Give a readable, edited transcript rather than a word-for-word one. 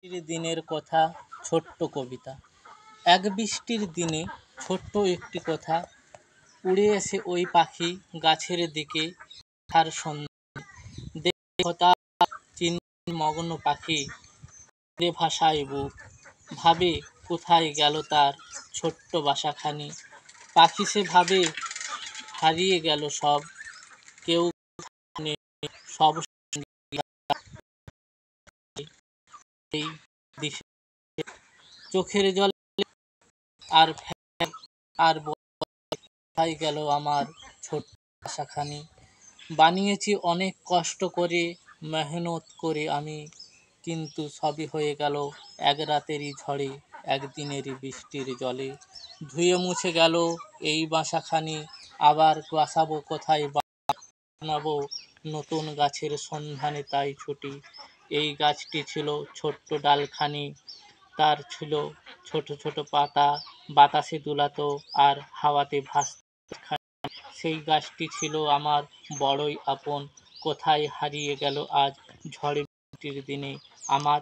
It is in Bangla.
বৃষ্টির দিনের কথা, ছোট্ট কবিতা। এক বৃষ্টির দিনে ছোট্ট একটি কথা, উড়ে এসে ওই পাখি গাছের দিকে। তার সন্ধানে দেখে হঠাৎ চিন্তামগ্ন পাখি তীরে ভাসায় বুক, ভাবে কোথায় গেল তার ছোট্ট বাসাখানি। পাখি সে ভাবে হারিয়ে গেল সব, কেউ নেই, সব এই দিশে। চোখের জল আর আর কোথায় গেল আমার ছোট্ট আশাখানি। বানিয়েছি অনেক কষ্ট করে, মেহনত করে আমি, কিন্তু সবই হয়ে গেল এক রাতেরই ঝড়ে, একদিনেরই বৃষ্টির জলে। ধুয়ে মুছে গেল এই বাসাখানি, আবার বাসাবো কোথায়, বানাবো নতুন গাছের সন্ধানে তাই ছুটি। এই গাছটি ছিল ছোট্ট ডালখানি, তার ছিল ছোট ছোট পাতা, বাতাসে দুলাতো আর হাওয়াতে ভাসত। সেই গাছটি ছিল আমার বড়ই আপন, কোথায় হারিয়ে গেল আজ ঝড়ে বৃষ্টির দিনে আমার